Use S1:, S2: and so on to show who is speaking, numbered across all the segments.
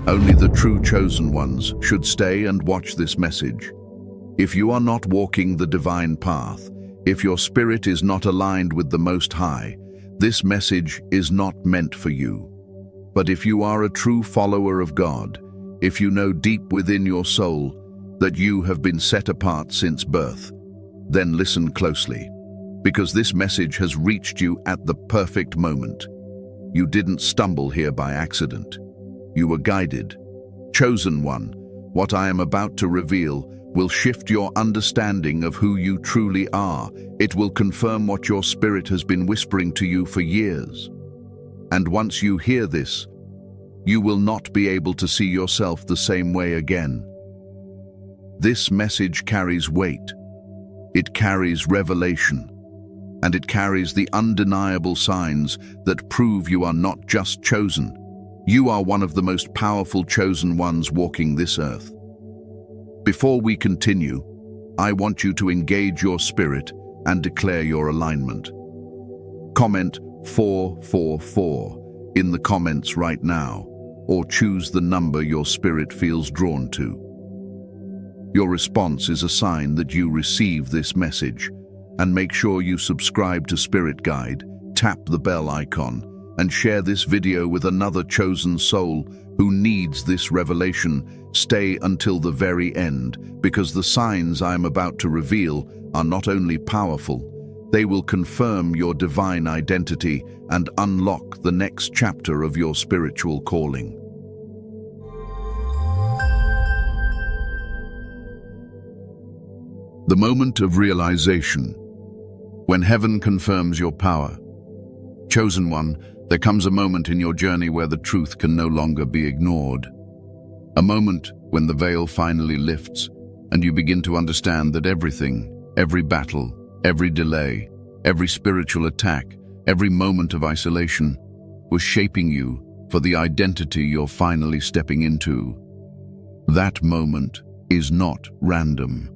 S1: Only the true chosen ones should stay and watch this message. If you are not walking the divine path, if your spirit is not aligned with the Most High, this message is not meant for you. But if you are a true follower of God, if you know deep within your soul that you have been set apart since birth, then listen closely, because this message has reached you at the perfect moment. You didn't stumble here by accident. You were guided. Chosen one, what I am about to reveal will shift your understanding of who you truly are. It will confirm what your spirit has been whispering to you for years. And once you hear this, you will not be able to see yourself the same way again. This message carries weight. It carries revelation. And it carries the undeniable signs that prove you are not just chosen. You are one of the most powerful chosen ones walking this earth. Before we continue, I want you to engage your spirit and declare your alignment. Comment 444 in the comments right now, or choose the number your spirit feels drawn to. Your response is a sign that you receive this message, and make sure you subscribe to Spirit Guide, tap the bell icon, and share this video with another chosen soul who needs this revelation. Stay until the very end, because the signs I am about to reveal are not only powerful, they will confirm your divine identity and unlock the next chapter of your spiritual calling. The moment of realization. When heaven confirms your power. Chosen one, there comes a moment in your journey where the truth can no longer be ignored. A moment when the veil finally lifts and you begin to understand that everything, every battle, every delay, every spiritual attack, every moment of isolation was shaping you for the identity you're finally stepping into. That moment is not random.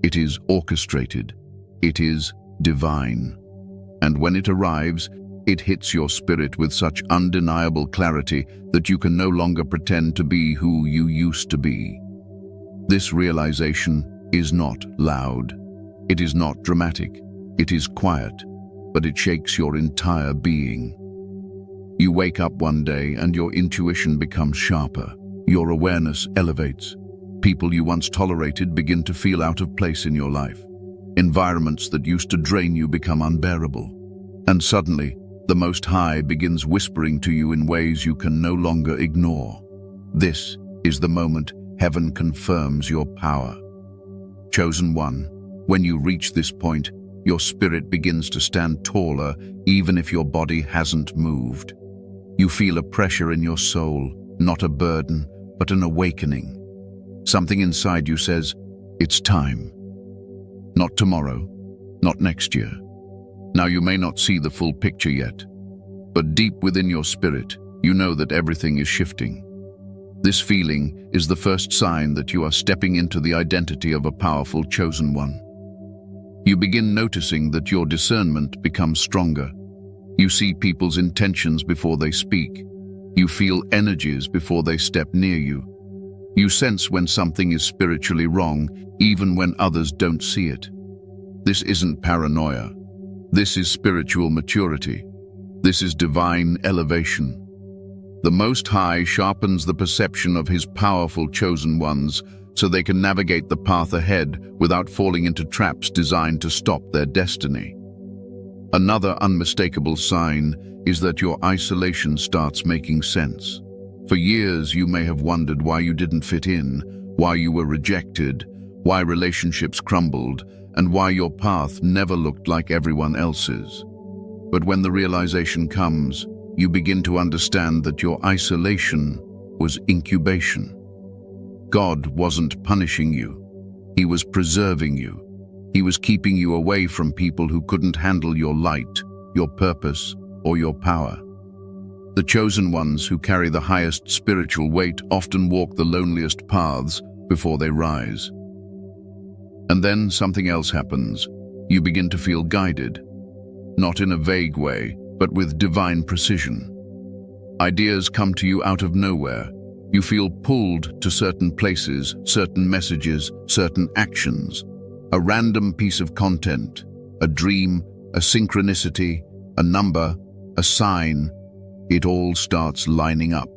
S1: It is orchestrated. It is divine. And when it arrives, it hits your spirit with such undeniable clarity that you can no longer pretend to be who you used to be. This realization is not loud. It is not dramatic. It is quiet, but it shakes your entire being. You wake up one day and your intuition becomes sharper. Your awareness elevates. People you once tolerated begin to feel out of place in your life. Environments that used to drain you become unbearable. And suddenly, the Most High begins whispering to you in ways you can no longer ignore. This is the moment heaven confirms your power. Chosen one, when you reach this point, your spirit begins to stand taller even if your body hasn't moved. You feel a pressure in your soul, not a burden, but an awakening. Something inside you says, it's time. Not tomorrow, not next year. Now you may not see the full picture yet, but deep within your spirit, you know that everything is shifting. This feeling is the first sign that you are stepping into the identity of a powerful chosen one. You begin noticing that your discernment becomes stronger. You see people's intentions before they speak. You feel energies before they step near you. You sense when something is spiritually wrong, even when others don't see it. This isn't paranoia. This is spiritual maturity. This is divine elevation. The Most High sharpens the perception of his powerful chosen ones so they can navigate the path ahead without falling into traps designed to stop their destiny. Another unmistakable sign is that your isolation starts making sense. For years, you may have wondered why you didn't fit in, why you were rejected, why relationships crumbled, and why your path never looked like everyone else's. But when the realization comes, you begin to understand that your isolation was incubation. God wasn't punishing you. He was preserving you. He was keeping you away from people who couldn't handle your light, your purpose, or your power. The chosen ones who carry the highest spiritual weight often walk the loneliest paths before they rise. And then something else happens. You begin to feel guided, not in a vague way, but with divine precision. Ideas come to you out of nowhere. You feel pulled to certain places, certain messages, certain actions. A random piece of content, a dream, a synchronicity, a number, a sign, it all starts lining up.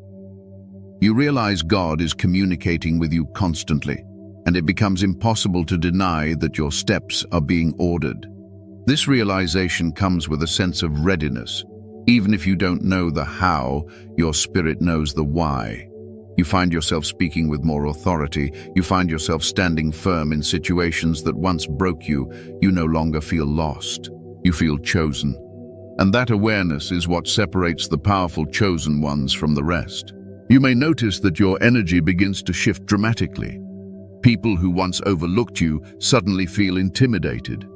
S1: You realize God is communicating with you constantly, and it becomes impossible to deny that your steps are being ordered. This realization comes with a sense of readiness. Even if you don't know the how, your spirit knows the why. You find yourself speaking with more authority. You find yourself standing firm in situations that once broke you. You no longer feel lost. You feel chosen. And that awareness is what separates the powerful chosen ones from the rest. You may notice that your energy begins to shift dramatically. People who once overlooked you suddenly feel intimidated.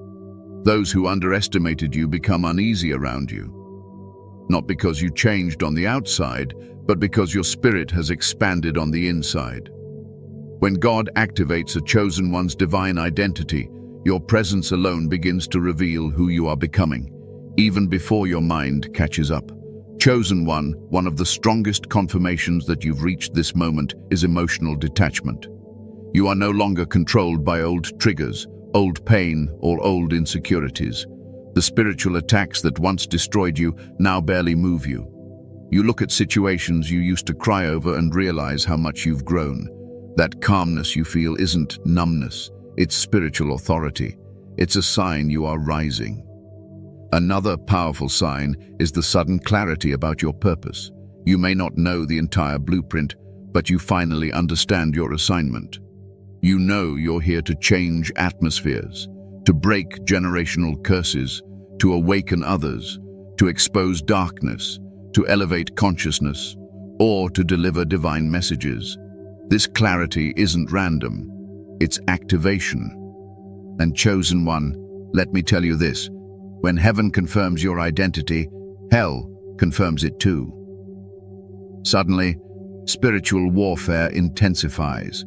S1: Those who underestimated you become uneasy around you. Not because you changed on the outside, but because your spirit has expanded on the inside. When God activates a chosen one's divine identity, your presence alone begins to reveal who you are becoming, even before your mind catches up. Chosen one of the strongest confirmations that you've reached this moment is emotional detachment. You are no longer controlled by old triggers, old pain, or old insecurities. The spiritual attacks that once destroyed you now barely move you. You look at situations you used to cry over and realize how much you've grown. That calmness you feel isn't numbness, it's spiritual authority. It's a sign you are rising. Another powerful sign is the sudden clarity about your purpose. You may not know the entire blueprint, but you finally understand your assignment. You know you're here to change atmospheres, to break generational curses, to awaken others, to expose darkness, to elevate consciousness, or to deliver divine messages. This clarity isn't random, it's activation. And chosen one, let me tell you this, when heaven confirms your identity, hell confirms it too. Suddenly, spiritual warfare intensifies.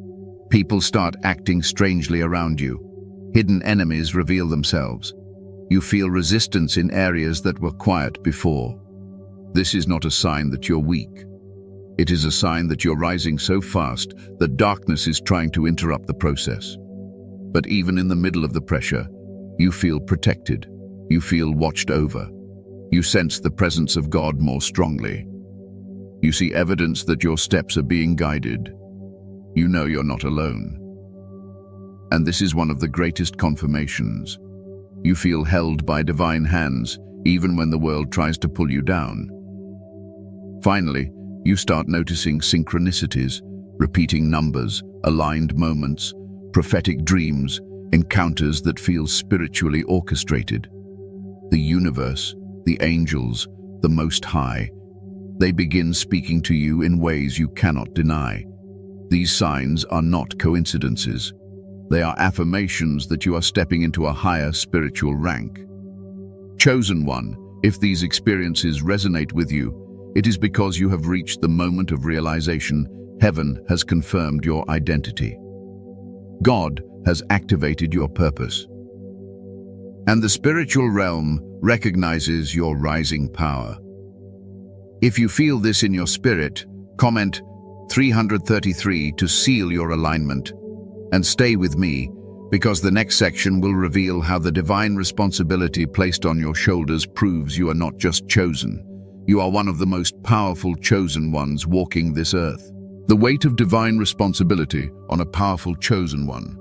S1: People start acting strangely around you. Hidden enemies reveal themselves. You feel resistance in areas that were quiet before. This is not a sign that you're weak. It is a sign that you're rising so fast that darkness is trying to interrupt the process. But even in the middle of the pressure, you feel protected. You feel watched over. You sense the presence of God more strongly. You see evidence that your steps are being guided. You know you're not alone. And this is one of the greatest confirmations. You feel held by divine hands, even when the world tries to pull you down. Finally, you start noticing synchronicities, repeating numbers, aligned moments, prophetic dreams, encounters that feel spiritually orchestrated. The universe, the angels, the Most High, they begin speaking to you in ways you cannot deny. These signs are not coincidences. They are affirmations that you are stepping into a higher spiritual rank. Chosen one, if these experiences resonate with you, it is because you have reached the moment of realization. Heaven has confirmed your identity. God has activated your purpose. And the spiritual realm recognizes your rising power. If you feel this in your spirit, comment 333 to seal your alignment. And stay with me, because the next section will reveal how the divine responsibility placed on your shoulders proves you are not just chosen. You are one of the most powerful chosen ones walking this earth. The weight of divine responsibility on a powerful chosen one.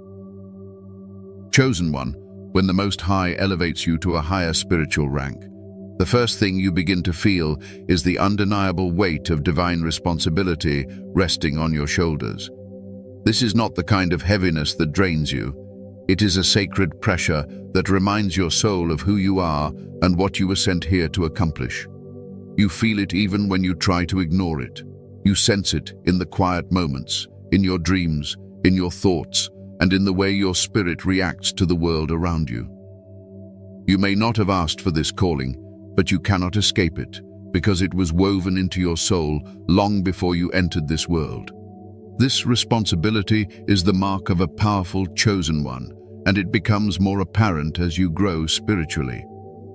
S1: Chosen one, when the Most High elevates you to a higher spiritual rank, the first thing you begin to feel is the undeniable weight of divine responsibility resting on your shoulders. This is not the kind of heaviness that drains you. It is a sacred pressure that reminds your soul of who you are and what you were sent here to accomplish. You feel it even when you try to ignore it. You sense it in the quiet moments, in your dreams, in your thoughts, and in the way your spirit reacts to the world around you. You may not have asked for this calling, but you cannot escape it, because it was woven into your soul long before you entered this world. This responsibility is the mark of a powerful chosen one, and it becomes more apparent as you grow spiritually.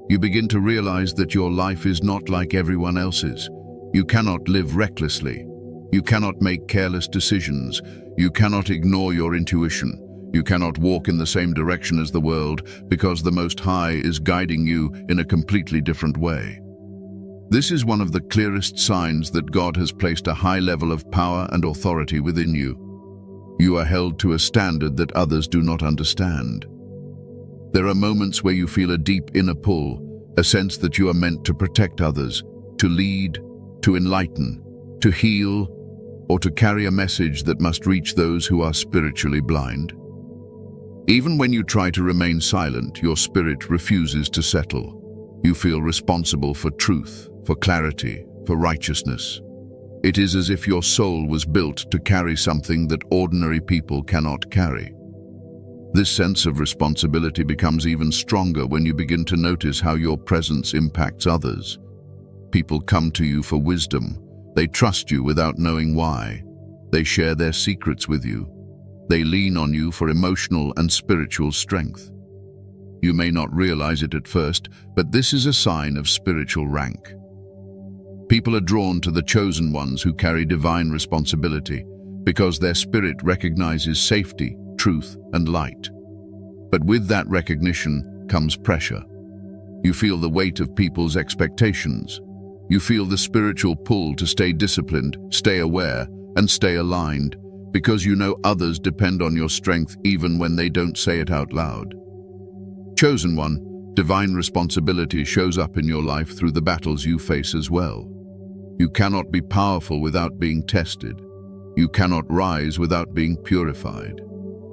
S1: You begin to realize that your life is not like everyone else's. You cannot live recklessly. You cannot make careless decisions. You cannot ignore your intuition. You cannot walk in the same direction as the world because the Most High is guiding you in a completely different way. This is one of the clearest signs that God has placed a high level of power and authority within you. You are held to a standard that others do not understand. There are moments where you feel a deep inner pull, a sense that you are meant to protect others, to lead, to enlighten, to heal, or to carry a message that must reach those who are spiritually blind. Even when you try to remain silent, your spirit refuses to settle. You feel responsible for truth, for clarity, for righteousness. It is as if your soul was built to carry something that ordinary people cannot carry. This sense of responsibility becomes even stronger when you begin to notice how your presence impacts others. People come to you for wisdom. They trust you without knowing why. They share their secrets with you. They lean on you for emotional and spiritual strength. You may not realize it at first, but this is a sign of spiritual rank. People are drawn to the chosen ones who carry divine responsibility because their spirit recognizes safety, truth, and light. But with that recognition comes pressure. You feel the weight of people's expectations. You feel the spiritual pull to stay disciplined, stay aware, and stay aligned, because you know others depend on your strength even when they don't say it out loud. Chosen one, divine responsibility shows up in your life through the battles you face as well. You cannot be powerful without being tested. You cannot rise without being purified.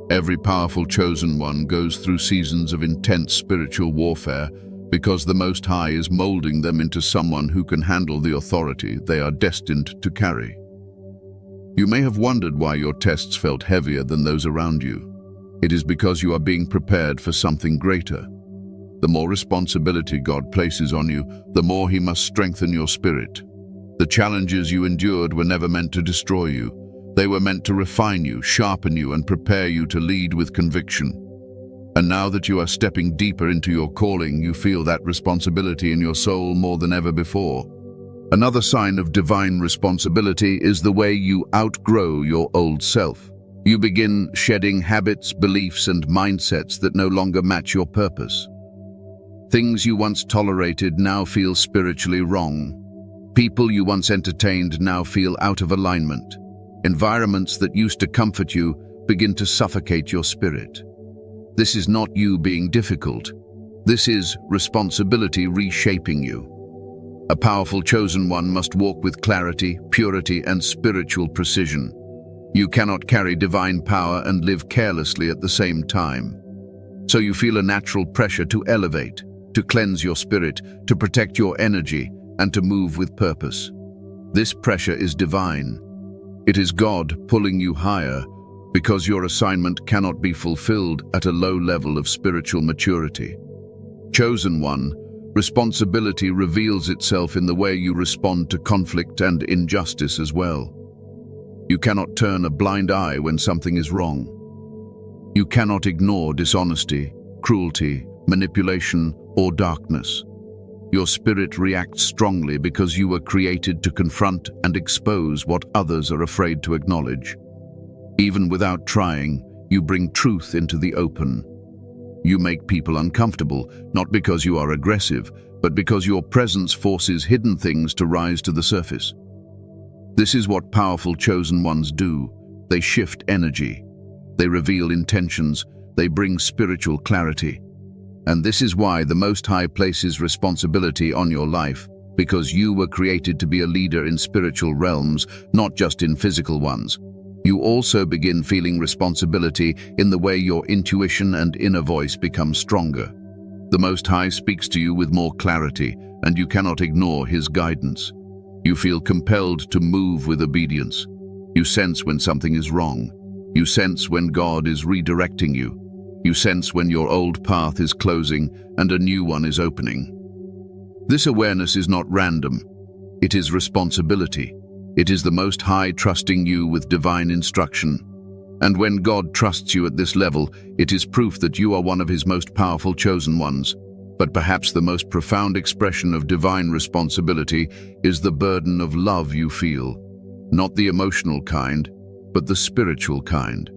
S1: Every powerful chosen one goes through seasons of intense spiritual warfare because the Most High is molding them into someone who can handle the authority they are destined to carry. You may have wondered why your tests felt heavier than those around you. It is because you are being prepared for something greater. The more responsibility God places on you, the more He must strengthen your spirit. The challenges you endured were never meant to destroy you. They were meant to refine you, sharpen you, and prepare you to lead with conviction. And now that you are stepping deeper into your calling, you feel that responsibility in your soul more than ever before. Another sign of divine responsibility is the way you outgrow your old self. You begin shedding habits, beliefs, and mindsets that no longer match your purpose. Things you once tolerated now feel spiritually wrong. People you once entertained now feel out of alignment. Environments that used to comfort you begin to suffocate your spirit. This is not you being difficult. This is responsibility reshaping you. A powerful chosen one must walk with clarity, purity, and spiritual precision. You cannot carry divine power and live carelessly at the same time. So you feel a natural pressure to elevate, to cleanse your spirit, to protect your energy, and to move with purpose. This pressure is divine. It is God pulling you higher because your assignment cannot be fulfilled at a low level of spiritual maturity. Chosen one, responsibility reveals itself in the way you respond to conflict and injustice as well. You cannot turn a blind eye when something is wrong. You cannot ignore dishonesty, cruelty, manipulation, or darkness. Your spirit reacts strongly because you were created to confront and expose what others are afraid to acknowledge. Even without trying, you bring truth into the open. You make people uncomfortable, not because you are aggressive, but because your presence forces hidden things to rise to the surface. This is what powerful chosen ones do. They shift energy. They reveal intentions. They bring spiritual clarity. And this is why the Most High places responsibility on your life, because you were created to be a leader in spiritual realms, not just in physical ones. You also begin feeling responsibility in the way your intuition and inner voice become stronger. The Most High speaks to you with more clarity, and you cannot ignore His guidance. You feel compelled to move with obedience. You sense when something is wrong. You sense when God is redirecting you. You sense when your old path is closing and a new one is opening. This awareness is not random. It is responsibility. It is the Most High trusting you with divine instruction. And when God trusts you at this level, it is proof that you are one of His most powerful chosen ones. But perhaps the most profound expression of divine responsibility is the burden of love you feel. Not the emotional kind, but the spiritual kind.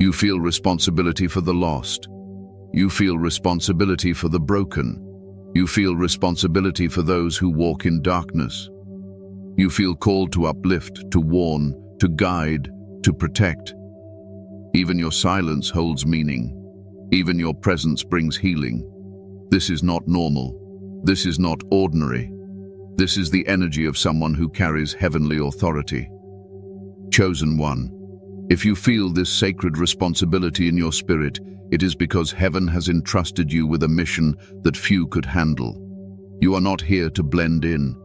S1: You feel responsibility for the lost. You feel responsibility for the broken. You feel responsibility for those who walk in darkness. You feel called to uplift, to warn, to guide, to protect. Even your silence holds meaning. Even your presence brings healing. This is not normal. This is not ordinary. This is the energy of someone who carries heavenly authority. Chosen one, if you feel this sacred responsibility in your spirit, it is because heaven has entrusted you with a mission that few could handle. You are not here to blend in.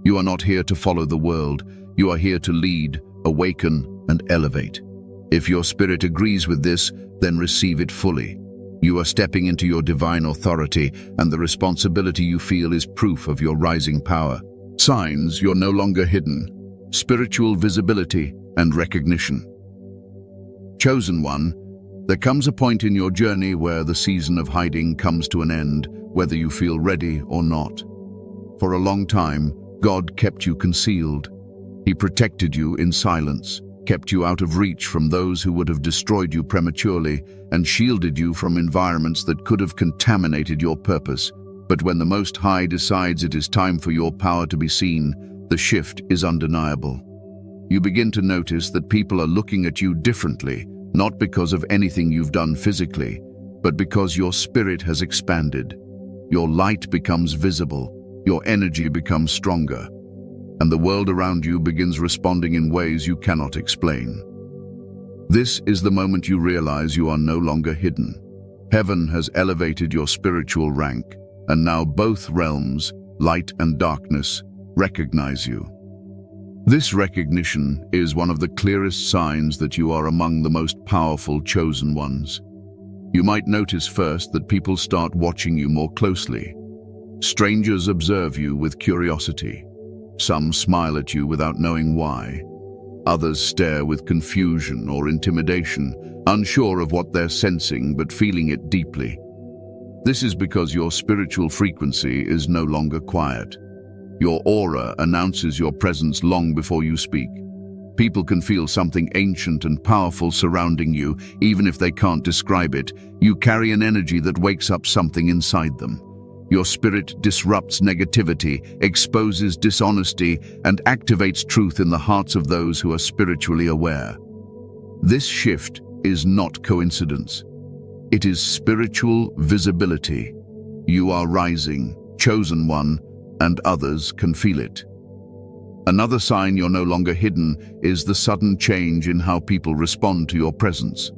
S1: You are not here to follow the world. You are here to lead, awaken, and elevate. If your spirit agrees with this, then receive it fully. You are stepping into your divine authority, and the responsibility you feel is proof of your rising power. Signs you're no longer hidden. Spiritual visibility and recognition. Chosen one, there comes a point in your journey where the season of hiding comes to an end, whether you feel ready or not. For a long time, God kept you concealed. He protected you in silence, kept you out of reach from those who would have destroyed you prematurely, and shielded you from environments that could have contaminated your purpose. But when the Most High decides it is time for your power to be seen, the shift is undeniable. You begin to notice that people are looking at you differently, not because of anything you've done physically, but because your spirit has expanded. Your light becomes visible, your energy becomes stronger, and the world around you begins responding in ways you cannot explain. This is the moment you realize you are no longer hidden. Heaven has elevated your spiritual rank, and now both realms, light and darkness, recognize you. This recognition is one of the clearest signs that you are among the most powerful chosen ones. You might notice first that people start watching you more closely. Strangers observe you with curiosity. Some smile at you without knowing why. Others stare with confusion or intimidation, unsure of what they're sensing but feeling it deeply. This is because your spiritual frequency is no longer quiet. Your aura announces your presence long before you speak. People can feel something ancient and powerful surrounding you, even if they can't describe it. You carry an energy that wakes up something inside them. Your spirit disrupts negativity, exposes dishonesty, and activates truth in the hearts of those who are spiritually aware. This shift is not coincidence. It is spiritual visibility. You are rising, chosen one, and others can feel it. Another sign you're no longer hidden is the sudden change in how people respond to your presence.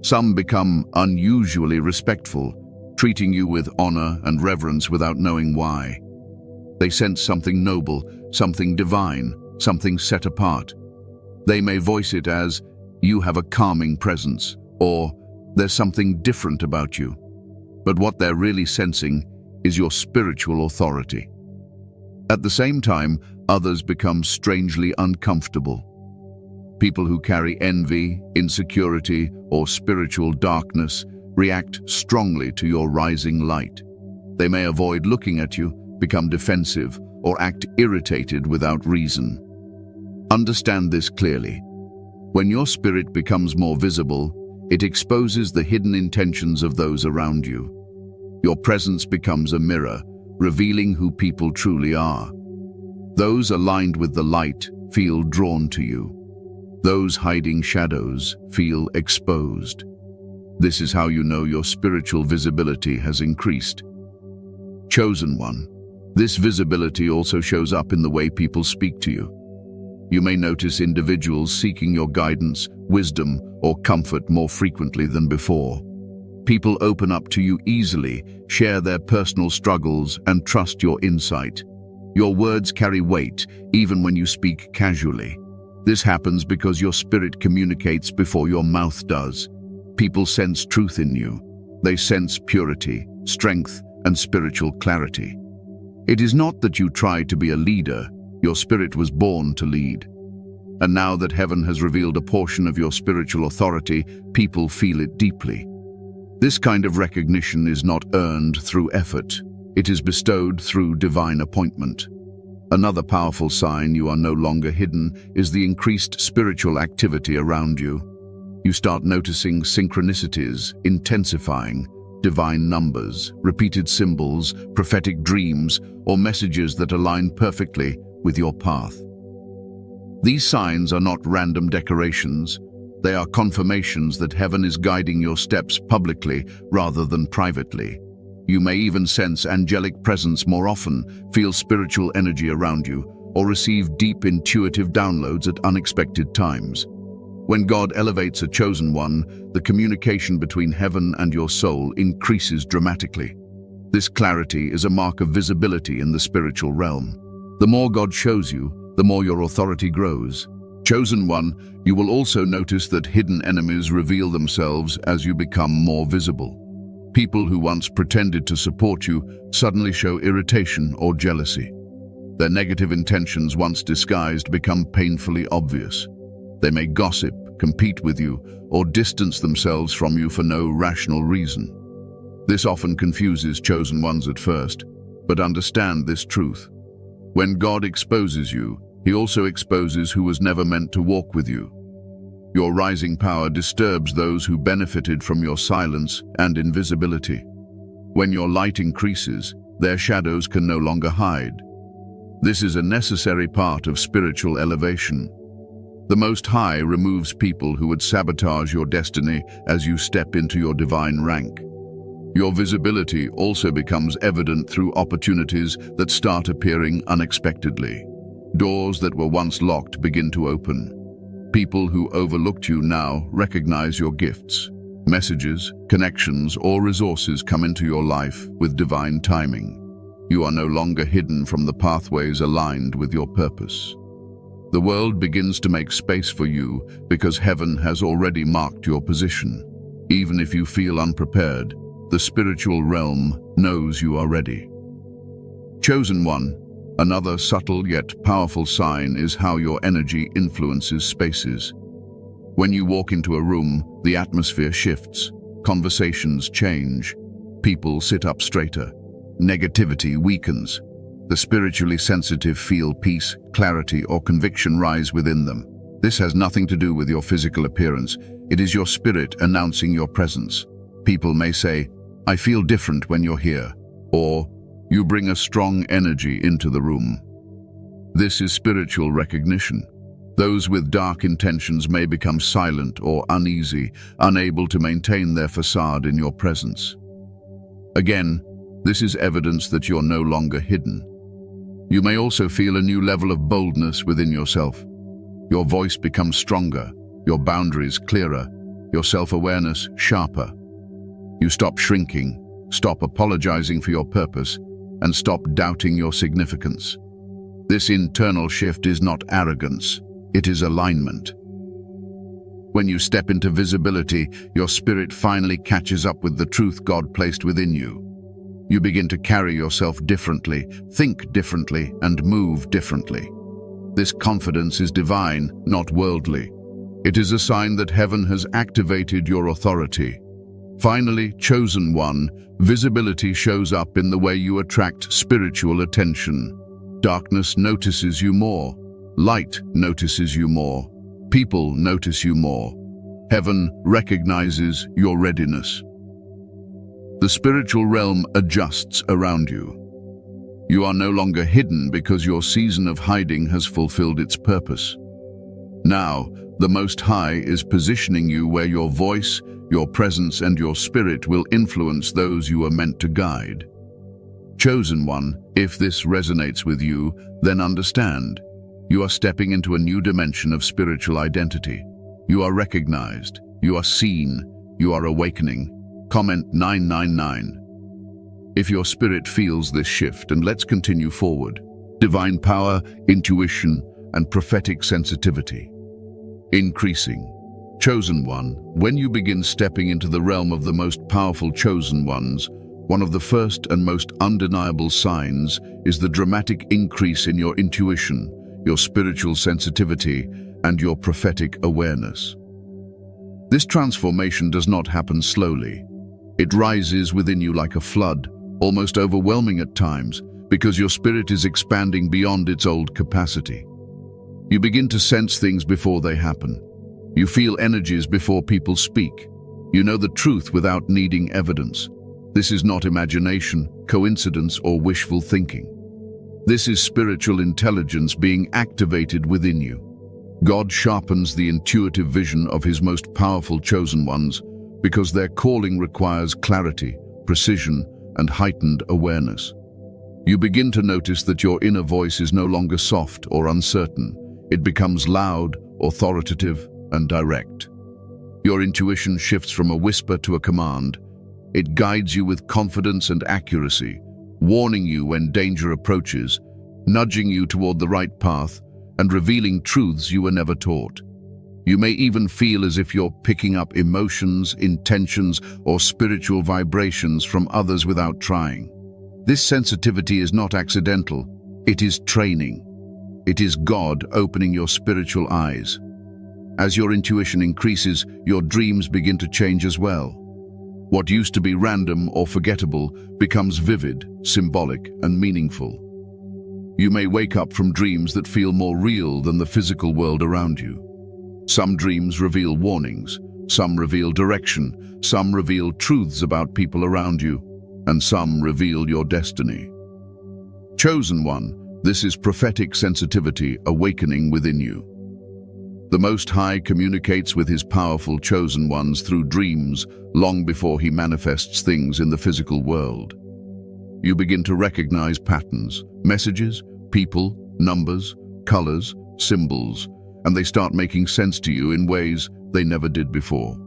S1: Some become unusually respectful, treating you with honor and reverence without knowing why. They sense something noble, something divine, something set apart. They may voice it as, "You have a calming presence," or "There's something different about you." But what they're really sensing is your spiritual authority. At the same time, others become strangely uncomfortable. People who carry envy, insecurity, or spiritual darkness react strongly to your rising light. They may avoid looking at you, become defensive, or act irritated without reason. Understand this clearly. When your spirit becomes more visible, it exposes the hidden intentions of those around you. Your presence becomes a mirror, revealing who people truly are. Those aligned with the light feel drawn to you. Those hiding shadows feel exposed. This is how you know your spiritual visibility has increased. Chosen one, this visibility also shows up in the way people speak to you. You may notice individuals seeking your guidance, wisdom, or comfort more frequently than before. People open up to you easily, share their personal struggles, and trust your insight. Your words carry weight, even when you speak casually. This happens because your spirit communicates before your mouth does. People sense truth in you. They sense purity, strength, and spiritual clarity. It is not that you try to be a leader. Your spirit was born to lead. And now that heaven has revealed a portion of your spiritual authority, people feel it deeply. This kind of recognition is not earned through effort. It is bestowed through divine appointment. Another powerful sign you are no longer hidden is the increased spiritual activity around you. You start noticing synchronicities, intensifying, divine numbers, repeated symbols, prophetic dreams, or messages that align perfectly with your path. These signs are not random decorations. They are confirmations that heaven is guiding your steps publicly rather than privately. You may even sense angelic presence more often, feel spiritual energy around you, or receive deep intuitive downloads at unexpected times. When God elevates a chosen one, the communication between heaven and your soul increases dramatically. This clarity is a mark of visibility in the spiritual realm. The more God shows you, the more your authority grows. Chosen one, you will also notice that hidden enemies reveal themselves as you become more visible. People who once pretended to support you suddenly show irritation or jealousy. Their negative intentions, once disguised, become painfully obvious. They may gossip, compete with you, or distance themselves from you for no rational reason. This often confuses chosen ones at first, but understand this truth. When God exposes you, He also exposes who was never meant to walk with you. Your rising power disturbs those who benefited from your silence and invisibility. When your light increases, their shadows can no longer hide. This is a necessary part of spiritual elevation. The Most High removes people who would sabotage your destiny as you step into your divine rank. Your visibility also becomes evident through opportunities that start appearing unexpectedly. Doors that were once locked begin to open. People who overlooked you now recognize your gifts. Messages, connections, or resources come into your life with divine timing. You are no longer hidden from the pathways aligned with your purpose. The world begins to make space for you because heaven has already marked your position. Even if you feel unprepared, the spiritual realm knows you are ready. Chosen one, another subtle yet powerful sign is how your energy influences spaces. When you walk into a room, the atmosphere shifts, conversations change, people sit up straighter, negativity weakens. The spiritually sensitive feel peace, clarity, or conviction rise within them. This has nothing to do with your physical appearance. It is your spirit announcing your presence. People may say, "I feel different when you're here," or "You bring a strong energy into the room." This is spiritual recognition. Those with dark intentions may become silent or uneasy, unable to maintain their facade in your presence. Again, this is evidence that you're no longer hidden. You may also feel a new level of boldness within yourself. Your voice becomes stronger, your boundaries clearer, your self-awareness sharper. You stop shrinking, stop apologizing for your purpose, and stop doubting your significance. This internal shift is not arrogance, it is alignment. When you step into visibility, your spirit finally catches up with the truth God placed within you. You begin to carry yourself differently, think differently, and move differently. This confidence is divine, not worldly. It is a sign that heaven has activated your authority. Finally, chosen one, visibility shows up in the way you attract spiritual attention. Darkness notices you more. Light notices you more. People notice you more. Heaven recognizes your readiness. The spiritual realm adjusts around you. You are no longer hidden because your season of hiding has fulfilled its purpose. Now, the Most High is positioning you where your voice, your presence, and your spirit will influence those you are meant to guide. Chosen one, if this resonates with you, then understand. You are stepping into a new dimension of spiritual identity. You are recognized. You are seen. You are awakening. Comment 999. If your spirit feels this shift, and let's continue forward. Divine power, intuition, and prophetic sensitivity. Increasing. Chosen one, when you begin stepping into the realm of the most powerful chosen ones, one of the first and most undeniable signs is the dramatic increase in your intuition, your spiritual sensitivity, and your prophetic awareness. This transformation does not happen slowly. It rises within you like a flood, almost overwhelming at times, because your spirit is expanding beyond its old capacity. You begin to sense things before they happen. You feel energies before people speak. You know the truth without needing evidence. This is not imagination, coincidence, or wishful thinking. This is spiritual intelligence being activated within you. God sharpens the intuitive vision of His most powerful chosen ones because their calling requires clarity, precision, and heightened awareness. You begin to notice that your inner voice is no longer soft or uncertain. It becomes loud, authoritative, and direct. Your intuition shifts from a whisper to a command. It guides you with confidence and accuracy, warning you when danger approaches, nudging you toward the right path, and revealing truths you were never taught. You may even feel as if you're picking up emotions, intentions, or spiritual vibrations from others without trying. This sensitivity is not accidental. It is training. It is God opening your spiritual eyes. As your intuition increases, your dreams begin to change as well. What used to be random or forgettable becomes vivid, symbolic, and meaningful. You may wake up from dreams that feel more real than the physical world around you. Some dreams reveal warnings, some reveal direction, some reveal truths about people around you, and some reveal your destiny. Chosen one, this is prophetic sensitivity awakening within you. The Most High communicates with His powerful chosen ones through dreams long before He manifests things in the physical world. You begin to recognize patterns, messages, people, numbers, colors, symbols, and they start making sense to you in ways they never did before.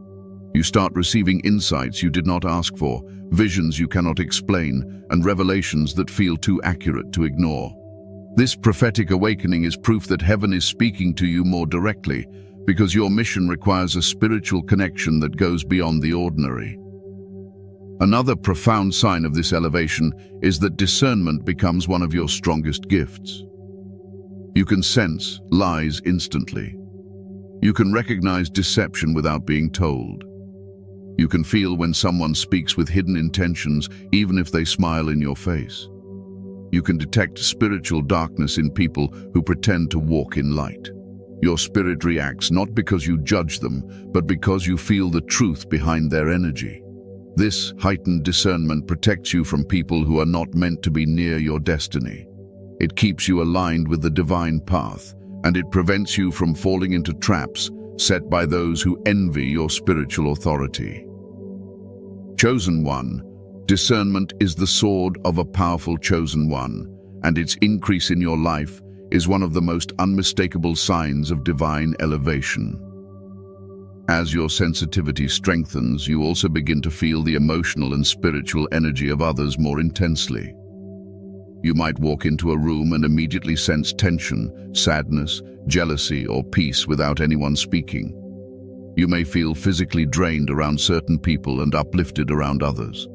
S1: You start receiving insights you did not ask for, visions you cannot explain, and revelations that feel too accurate to ignore. This prophetic awakening is proof that heaven is speaking to you more directly, because your mission requires a spiritual connection that goes beyond the ordinary. Another profound sign of this elevation is that discernment becomes one of your strongest gifts. You can sense lies instantly. You can recognize deception without being told. You can feel when someone speaks with hidden intentions, even if they smile in your face. You can detect spiritual darkness in people who pretend to walk in light. Your spirit reacts not because you judge them, but because you feel the truth behind their energy. This heightened discernment protects you from people who are not meant to be near your destiny. It keeps you aligned with the divine path, and it prevents you from falling into traps set by those who envy your spiritual authority. Chosen one, discernment is the sword of a powerful chosen one, and its increase in your life is one of the most unmistakable signs of divine elevation. As your sensitivity strengthens, you also begin to feel the emotional and spiritual energy of others more intensely. You might walk into a room and immediately sense tension, sadness, jealousy, or peace without anyone speaking. You may feel physically drained around certain people and uplifted around others.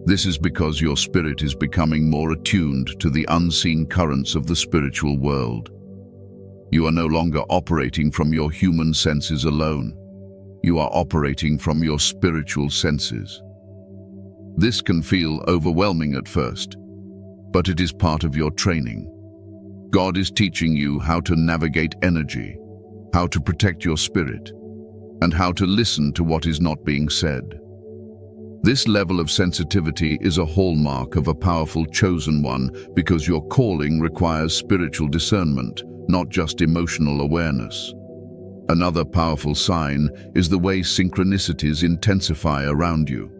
S1: This is because your spirit is becoming more attuned to the unseen currents of the spiritual world. You are no longer operating from your human senses alone. You are operating from your spiritual senses. This can feel overwhelming at first, but it is part of your training. God is teaching you how to navigate energy, how to protect your spirit, and how to listen to what is not being said. This level of sensitivity is a hallmark of a powerful chosen one because your calling requires spiritual discernment, not just emotional awareness. Another powerful sign is the way synchronicities intensify around you.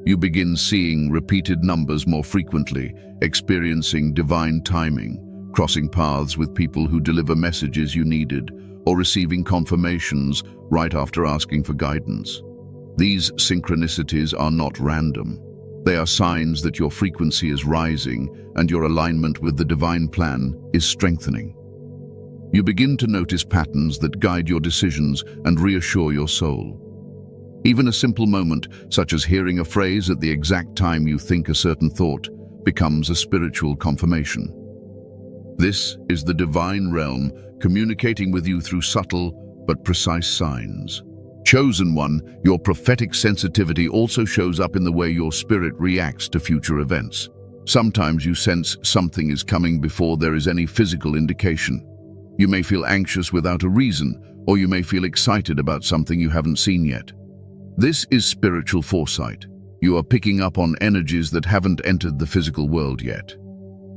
S1: You begin seeing repeated numbers more frequently, experiencing divine timing, crossing paths with people who deliver messages you needed, or receiving confirmations right after asking for guidance. These synchronicities are not random. They are signs that your frequency is rising and your alignment with the divine plan is strengthening. You begin to notice patterns that guide your decisions and reassure your soul. Even a simple moment, such as hearing a phrase at the exact time you think a certain thought, becomes a spiritual confirmation. This is the divine realm communicating with you through subtle but precise signs. Chosen one, your prophetic sensitivity also shows up in the way your spirit reacts to future events. Sometimes you sense something is coming before there is any physical indication. You may feel anxious without a reason, or you may feel excited about something you haven't seen yet. This is spiritual foresight. You are picking up on energies that haven't entered the physical world yet.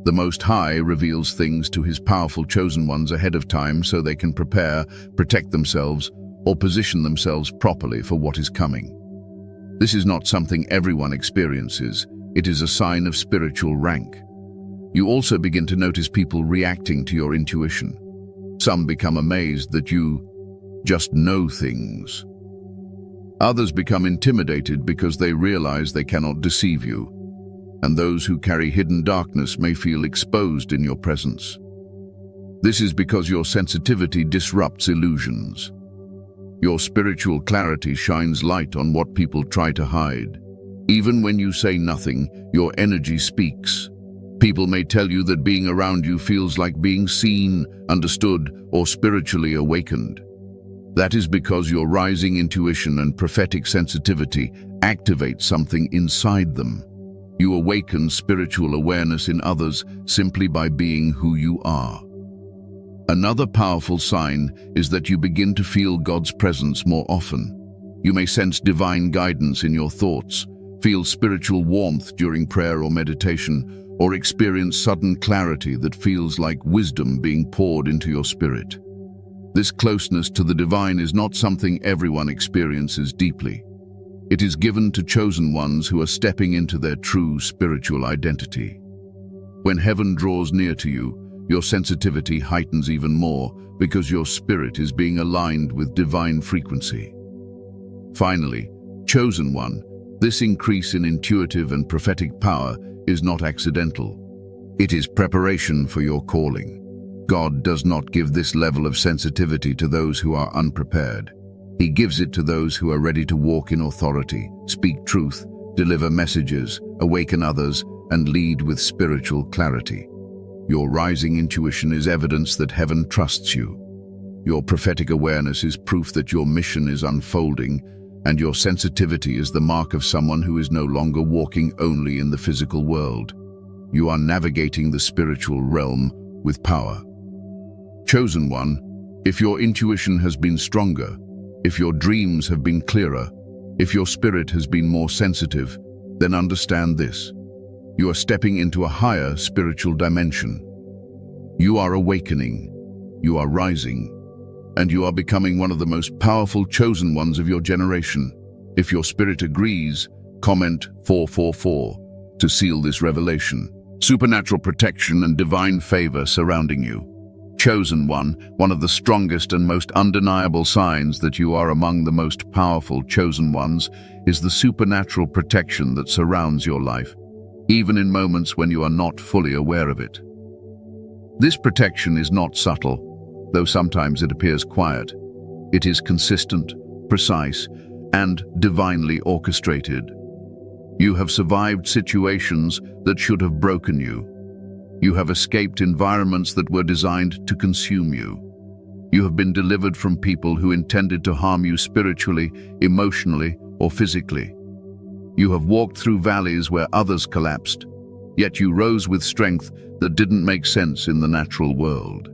S1: The Most High reveals things to his powerful chosen ones ahead of time so they can prepare, protect themselves, or position themselves properly for what is coming. This is not something everyone experiences. It is a sign of spiritual rank. You also begin to notice people reacting to your intuition. Some become amazed that you just know things. Others become intimidated because they realize they cannot deceive you. And those who carry hidden darkness may feel exposed in your presence. This is because your sensitivity disrupts illusions. Your spiritual clarity shines light on what people try to hide. Even when you say nothing, your energy speaks. People may tell you that being around you feels like being seen, understood, or spiritually awakened. That is because your rising intuition and prophetic sensitivity activate something inside them. You awaken spiritual awareness in others simply by being who you are. Another powerful sign is that you begin to feel God's presence more often. You may sense divine guidance in your thoughts, feel spiritual warmth during prayer or meditation, or experience sudden clarity that feels like wisdom being poured into your spirit. This closeness to the divine is not something everyone experiences deeply. It is given to chosen ones who are stepping into their true spiritual identity. When heaven draws near to you, your sensitivity heightens even more because your spirit is being aligned with divine frequency. Finally, chosen one, this increase in intuitive and prophetic power is not accidental. It is preparation for your calling. God does not give this level of sensitivity to those who are unprepared. He gives it to those who are ready to walk in authority, speak truth, deliver messages, awaken others, and lead with spiritual clarity. Your rising intuition is evidence that heaven trusts you. Your prophetic awareness is proof that your mission is unfolding, and your sensitivity is the mark of someone who is no longer walking only in the physical world. You are navigating the spiritual realm with power. Chosen one, if your intuition has been stronger, if your dreams have been clearer, if your spirit has been more sensitive, then understand this. You are stepping into a higher spiritual dimension. You are awakening, you are rising, and you are becoming one of the most powerful chosen ones of your generation. If your spirit agrees, comment 444 to seal this revelation. Supernatural protection and divine favor surrounding you. Chosen one of the strongest and most undeniable signs that you are among the most powerful chosen ones is the supernatural protection that surrounds your life, even in moments when you are not fully aware of it. This protection is not subtle, though sometimes it appears quiet. It is consistent, precise, and divinely orchestrated. You have survived situations that should have broken you. You have escaped environments that were designed to consume you. You have been delivered from people who intended to harm you spiritually, emotionally, or physically. You have walked through valleys where others collapsed, yet you rose with strength that didn't make sense in the natural world.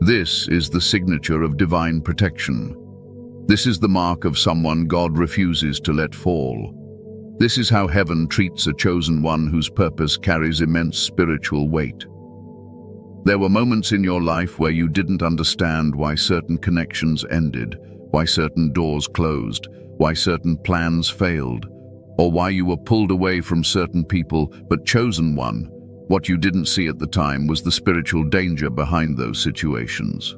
S1: This is the signature of divine protection. This is the mark of someone God refuses to let fall. This is how heaven treats a chosen one whose purpose carries immense spiritual weight. There were moments in your life where you didn't understand why certain connections ended, why certain doors closed, why certain plans failed, or why you were pulled away from certain people, but chosen one. What you didn't see at the time was the spiritual danger behind those situations.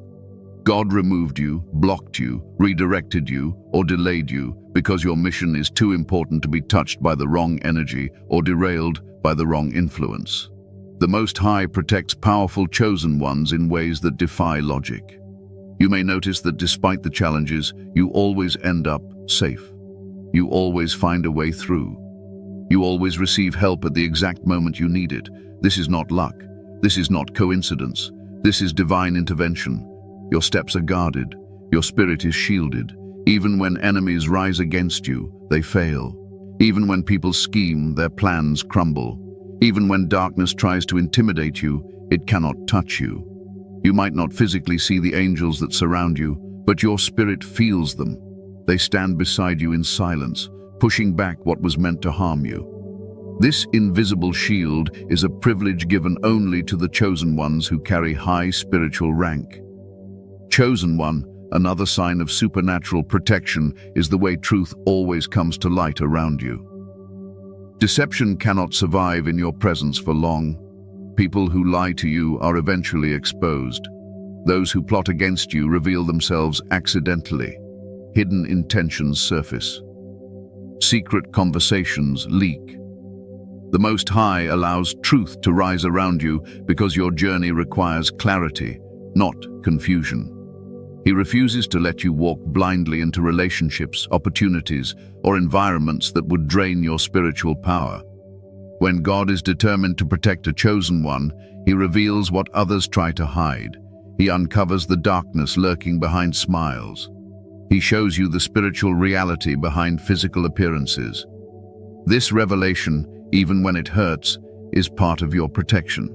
S1: God removed you, blocked you, redirected you, or delayed you because your mission is too important to be touched by the wrong energy or derailed by the wrong influence. The Most High protects powerful chosen ones in ways that defy logic. You may notice that despite the challenges, you always end up safe. You always find a way through. You always receive help at the exact moment you need it. This is not luck. This is not coincidence. This is divine intervention. Your steps are guarded. Your spirit is shielded. Even when enemies rise against you, they fail. Even when people scheme, their plans crumble. Even when darkness tries to intimidate you, it cannot touch you. You might not physically see the angels that surround you, but your spirit feels them. They stand beside you in silence, pushing back what was meant to harm you. This invisible shield is a privilege given only to the chosen ones who carry high spiritual rank. Chosen one, another sign of supernatural protection, is the way truth always comes to light around you. Deception cannot survive in your presence for long. People who lie to you are eventually exposed. Those who plot against you reveal themselves accidentally. Hidden intentions surface. Secret conversations leak. The Most High allows truth to rise around you because your journey requires clarity, not confusion. He refuses to let you walk blindly into relationships, opportunities, or environments that would drain your spiritual power. When God is determined to protect a chosen one, He reveals what others try to hide. He uncovers the darkness lurking behind smiles. He shows you the spiritual reality behind physical appearances. This revelation, even when it hurts, is part of your protection.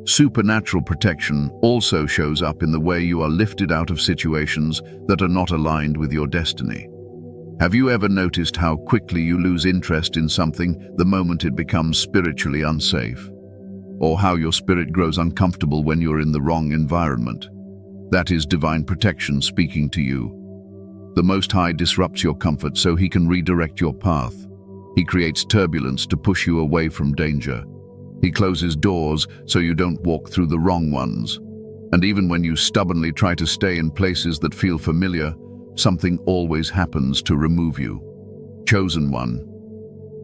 S1: Supernatural protection also shows up in the way you are lifted out of situations that are not aligned with your destiny. Have you ever noticed how quickly you lose interest in something the moment it becomes spiritually unsafe? Or how your spirit grows uncomfortable when you're in the wrong environment? That is divine protection speaking to you. The Most High disrupts your comfort so He can redirect your path. He creates turbulence to push you away from danger. He closes doors so you don't walk through the wrong ones. And even when you stubbornly try to stay in places that feel familiar, something always happens to remove you. Chosen one.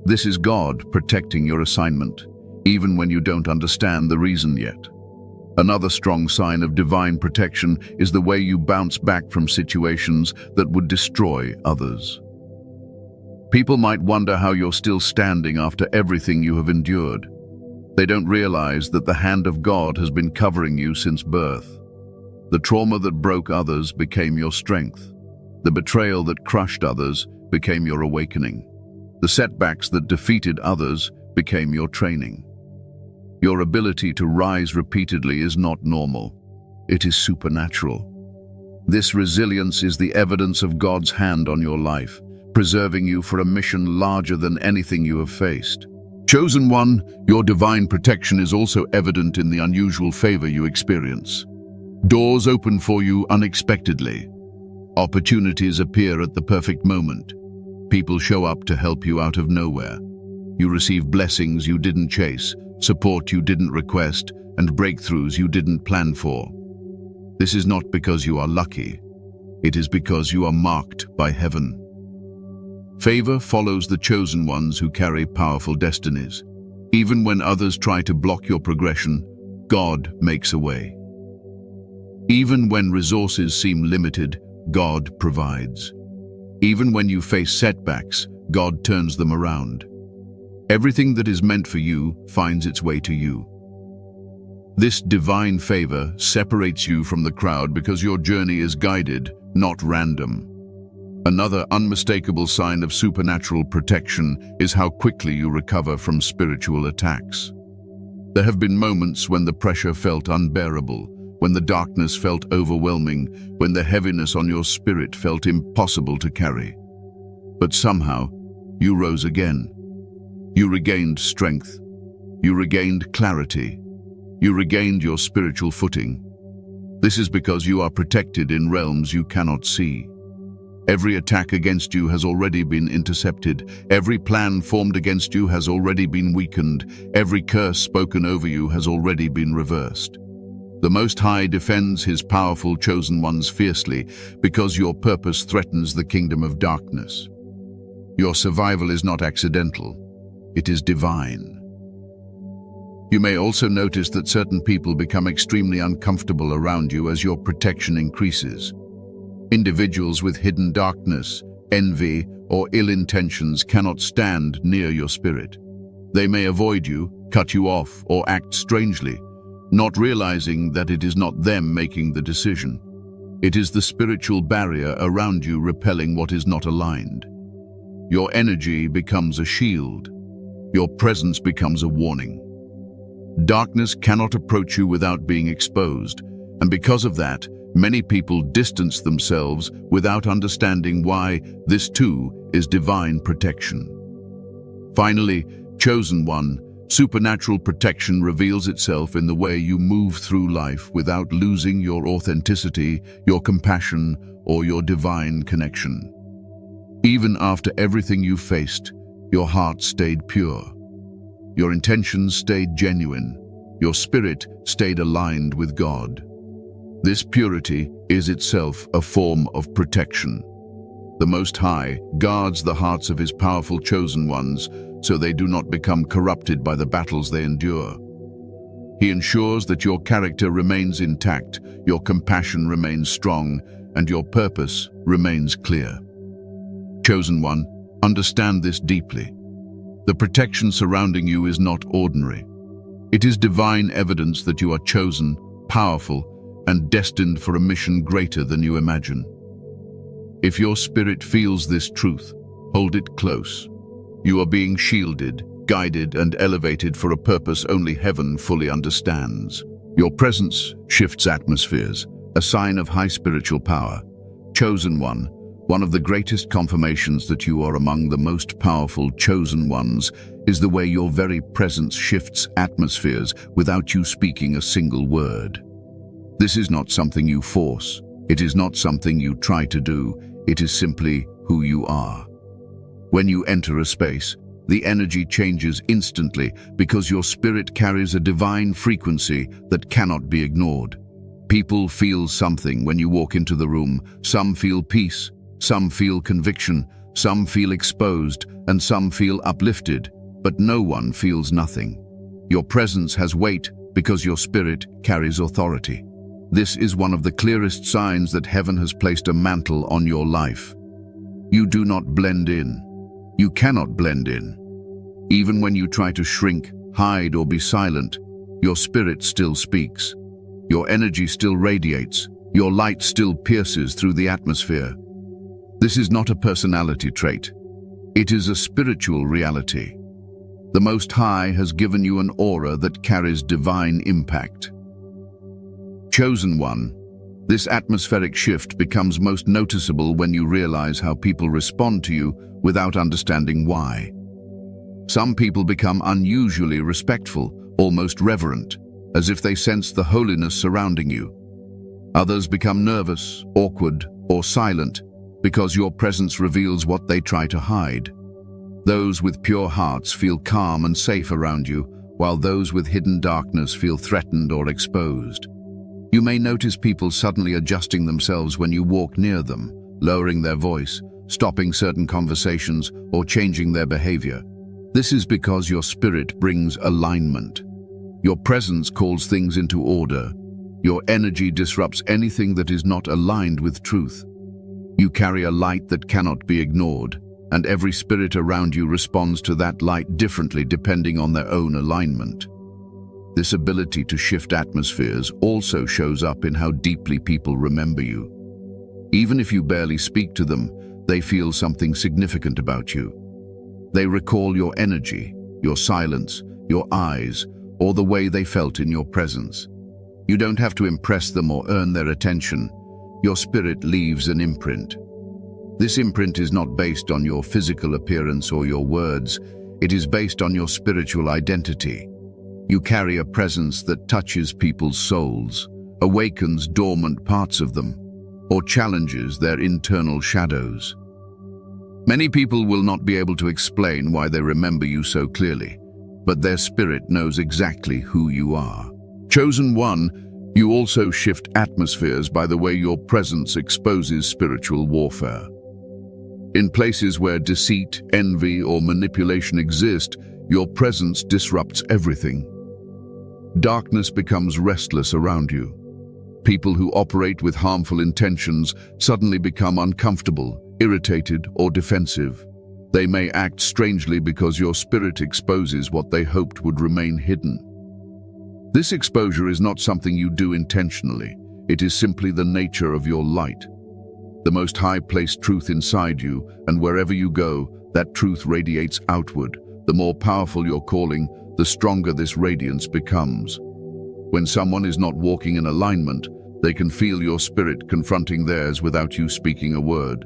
S1: This is God protecting your assignment, even when you don't understand the reason yet. Another strong sign of divine protection is the way you bounce back from situations that would destroy others. People might wonder how you're still standing after everything you have endured. They don't realize that the hand of God has been covering you since birth. The trauma that broke others became your strength. The betrayal that crushed others became your awakening. The setbacks that defeated others became your training. Your ability to rise repeatedly is not normal. It is supernatural. This resilience is the evidence of God's hand on your life, preserving you for a mission larger than anything you have faced. Chosen one, your divine protection is also evident in the unusual favor you experience. Doors open for you unexpectedly. Opportunities appear at the perfect moment. People show up to help you out of nowhere. You receive blessings you didn't chase, support you didn't request, and breakthroughs you didn't plan for. This is not because you are lucky. It is because you are marked by heaven. Favor follows the chosen ones who carry powerful destinies. Even when others try to block your progression, God makes a way. Even when resources seem limited, God provides. Even when you face setbacks, God turns them around. Everything that is meant for you finds its way to you. This divine favor separates you from the crowd because your journey is guided, not random. Another unmistakable sign of supernatural protection is how quickly you recover from spiritual attacks. There have been moments when the pressure felt unbearable, when the darkness felt overwhelming, when the heaviness on your spirit felt impossible to carry. But somehow, you rose again. You regained strength. You regained clarity. You regained your spiritual footing. This is because you are protected in realms you cannot see. Every attack against you has already been intercepted. Every plan formed against you has already been weakened. Every curse spoken over you has already been reversed. The Most High defends His powerful chosen ones fiercely because your purpose threatens the kingdom of darkness. Your survival is not accidental. It is divine. You may also notice that certain people become extremely uncomfortable around you as your protection increases. Individuals with hidden darkness, envy, or ill intentions cannot stand near your spirit. They may avoid you, cut you off, or act strangely, not realizing that it is not them making the decision. It is the spiritual barrier around you repelling what is not aligned. Your energy becomes a shield. Your presence becomes a warning. Darkness cannot approach you without being exposed, and because of that, many people distance themselves without understanding why. This too is divine protection. Finally, chosen one, supernatural protection reveals itself in the way you move through life without losing your authenticity, your compassion, or your divine connection. Even after everything you faced, your heart stayed pure. Your intentions stayed genuine. Your spirit stayed aligned with God. This purity is itself a form of protection. The Most High guards the hearts of his powerful chosen ones so they do not become corrupted by the battles they endure. He ensures that your character remains intact, your compassion remains strong, and your purpose remains clear. Chosen one, understand this deeply. The protection surrounding you is not ordinary. It is divine evidence that you are chosen, powerful, and destined for a mission greater than you imagine. If your spirit feels this truth, hold it close. You are being shielded, guided, and elevated for a purpose only heaven fully understands. Your presence shifts atmospheres, a sign of high spiritual power. Chosen one of the greatest confirmations that you are among the most powerful chosen ones is the way your very presence shifts atmospheres without you speaking a single word. This is not something you force. It is not something you try to do. It is simply who you are. When you enter a space, the energy changes instantly because your spirit carries a divine frequency that cannot be ignored. People feel something when you walk into the room. Some feel peace, some feel conviction, some feel exposed, and some feel uplifted, but no one feels nothing. Your presence has weight because your spirit carries authority. This is one of the clearest signs that heaven has placed a mantle on your life. You do not blend in. You cannot blend in. Even when you try to shrink, hide, or be silent, your spirit still speaks. Your energy still radiates. Your light still pierces through the atmosphere. This is not a personality trait. It is a spiritual reality. The Most High has given you an aura that carries divine impact. Chosen one, this atmospheric shift becomes most noticeable when you realize how people respond to you without understanding why. Some people become unusually respectful, almost reverent, as if they sense the holiness surrounding you. Others become nervous, awkward, or silent because your presence reveals what they try to hide. Those with pure hearts feel calm and safe around you, while those with hidden darkness feel threatened or exposed. You may notice people suddenly adjusting themselves when you walk near them, lowering their voice, stopping certain conversations, or changing their behavior. This is because your spirit brings alignment. Your presence calls things into order. Your energy disrupts anything that is not aligned with truth. You carry a light that cannot be ignored, and every spirit around you responds to that light differently depending on their own alignment. This ability to shift atmospheres also shows up in how deeply people remember you. Even if you barely speak to them, they feel something significant about you. They recall your energy, your silence, your eyes, or the way they felt in your presence. You don't have to impress them or earn their attention. Your spirit leaves an imprint. This imprint is not based on your physical appearance or your words. It is based on your spiritual identity. You carry a presence that touches people's souls, awakens dormant parts of them, or challenges their internal shadows. Many people will not be able to explain why they remember you so clearly, but their spirit knows exactly who you are. Chosen one, you also shift atmospheres by the way your presence exposes spiritual warfare. In places where deceit, envy, or manipulation exist, your presence disrupts everything. Darkness becomes restless around you. People who operate with harmful intentions suddenly become uncomfortable, irritated, or defensive. They may act strangely because your spirit exposes what they hoped would remain hidden. This exposure is not something you do intentionally. It is simply the nature of your light. The Most High placed truth inside you, and wherever you go, that truth radiates outward. The more powerful your calling, the stronger this radiance becomes. When someone is not walking in alignment, they can feel your spirit confronting theirs without you speaking a word.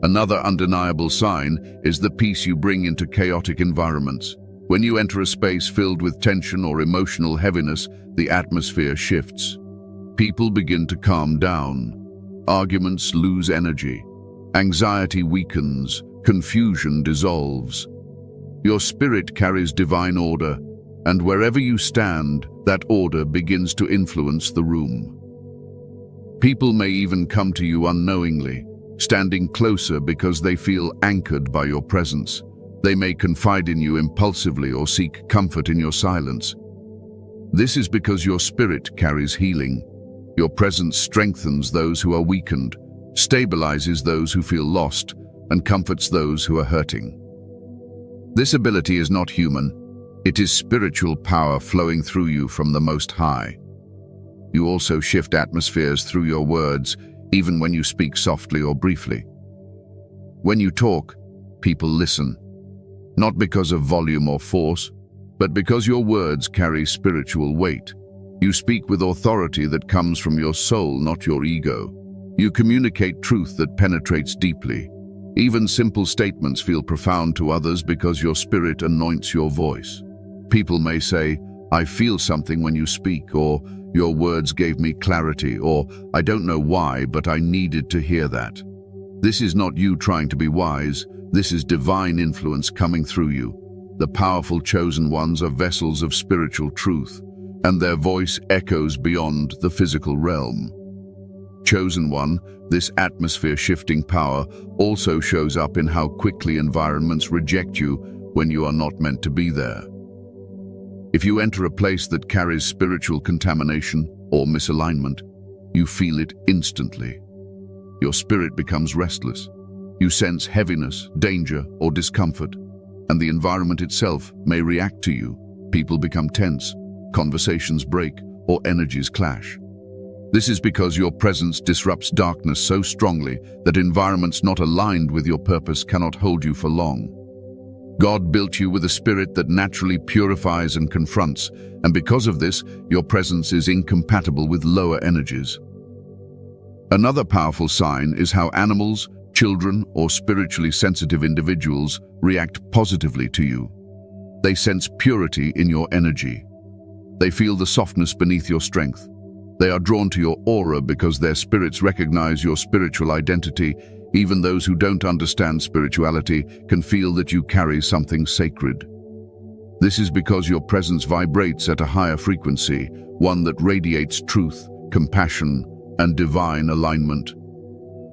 S1: Another undeniable sign is the peace you bring into chaotic environments. When you enter a space filled with tension or emotional heaviness, the atmosphere shifts. People begin to calm down. Arguments lose energy. Anxiety weakens. Confusion dissolves. Your spirit carries divine order, and wherever you stand, that order begins to influence the room. People may even come to you unknowingly, standing closer because they feel anchored by your presence. They may confide in you impulsively or seek comfort in your silence. This is because your spirit carries healing. Your presence strengthens those who are weakened, stabilizes those who feel lost, and comforts those who are hurting. This ability is not human. It is spiritual power flowing through you from the Most High. You also shift atmospheres through your words, even when you speak softly or briefly. When you talk, people listen, not because of volume or force, but because your words carry spiritual weight. You speak with authority that comes from your soul, not your ego. You communicate truth that penetrates deeply. Even simple statements feel profound to others because your spirit anoints your voice. People may say, "I feel something when you speak," or "Your words gave me clarity," or "I don't know why, but I needed to hear that." This is not you trying to be wise. This is divine influence coming through you. The powerful chosen ones are vessels of spiritual truth, and their voice echoes beyond the physical realm. Chosen one, this atmosphere-shifting power also shows up in how quickly environments reject you when you are not meant to be there. If you enter a place that carries spiritual contamination or misalignment, you feel it instantly. Your spirit becomes restless. You sense heaviness, danger, or discomfort, and the environment itself may react to you. People become tense, conversations break, or energies clash. This is because your presence disrupts darkness so strongly that environments not aligned with your purpose cannot hold you for long. God built you with a spirit that naturally purifies and confronts, and because of this, your presence is incompatible with lower energies. Another powerful sign is how animals, children, or spiritually sensitive individuals react positively to you. They sense purity in your energy. They feel the softness beneath your strength. They are drawn to your aura because their spirits recognize your spiritual identity. Even those who don't understand spirituality can feel that you carry something sacred. This is because your presence vibrates at a higher frequency, one that radiates truth, compassion, and divine alignment.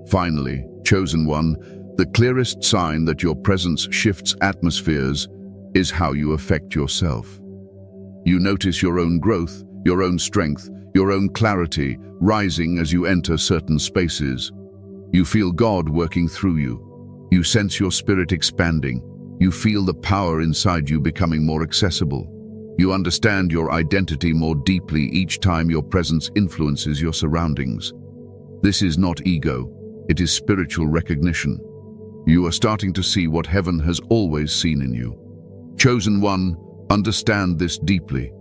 S1: Finally, chosen one, the clearest sign that your presence shifts atmospheres is how you affect yourself. You notice your own growth, your own strength, your own clarity rising as you enter certain spaces. You feel God working through you. You sense your spirit expanding. You feel the power inside you becoming more accessible. You understand your identity more deeply each time your presence influences your surroundings. This is not ego, it is spiritual recognition. You are starting to see what heaven has always seen in you. Chosen one, understand this deeply.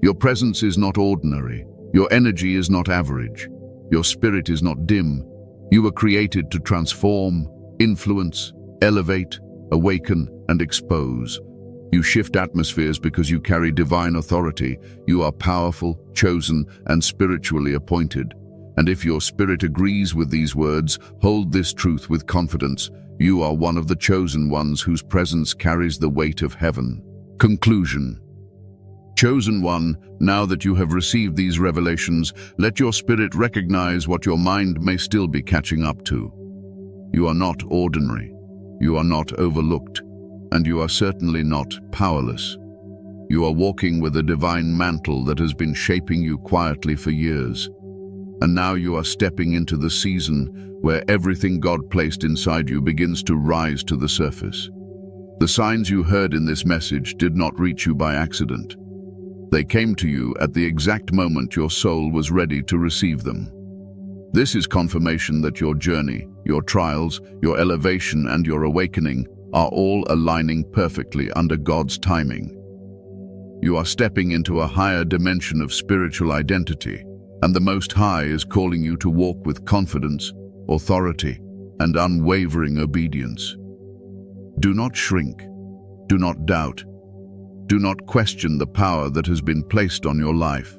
S1: Your presence is not ordinary. Your energy is not average. Your spirit is not dim. You were created to transform, influence, elevate, awaken, and expose. You shift atmospheres because you carry divine authority. You are powerful, chosen, and spiritually appointed. And if your spirit agrees with these words, hold this truth with confidence. You are one of the chosen ones whose presence carries the weight of heaven. Conclusion. Chosen one, now that you have received these revelations, let your spirit recognize what your mind may still be catching up to. You are not ordinary. You are not overlooked. And you are certainly not powerless. You are walking with a divine mantle that has been shaping you quietly for years. And now you are stepping into the season where everything God placed inside you begins to rise to the surface. The signs you heard in this message did not reach you by accident. They came to you at the exact moment your soul was ready to receive them. This is confirmation that your journey, your trials, your elevation, and your awakening are all aligning perfectly under God's timing. You are stepping into a higher dimension of spiritual identity, and the Most High is calling you to walk with confidence, authority, and unwavering obedience. Do not shrink. Do not doubt. Do not question the power that has been placed on your life.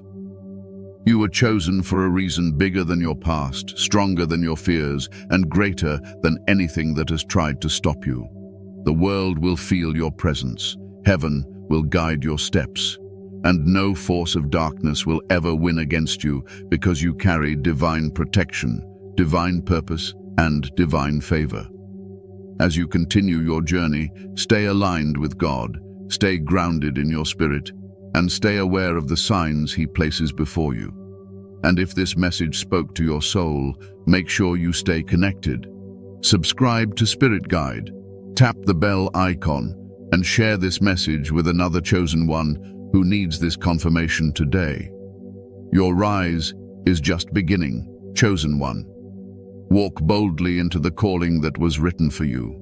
S1: You were chosen for a reason bigger than your past, stronger than your fears, and greater than anything that has tried to stop you. The world will feel your presence. Heaven will guide your steps. And no force of darkness will ever win against you, because you carry divine protection, divine purpose, and divine favor. As you continue your journey, stay aligned with God, stay grounded in your spirit, and stay aware of the signs He places before you. And if this message spoke to your soul, make sure you stay connected. Subscribe to Spirit Guide, tap the bell icon, and share this message with another chosen one who needs this confirmation today. Your rise is just beginning, chosen one. Walk boldly into the calling that was written for you.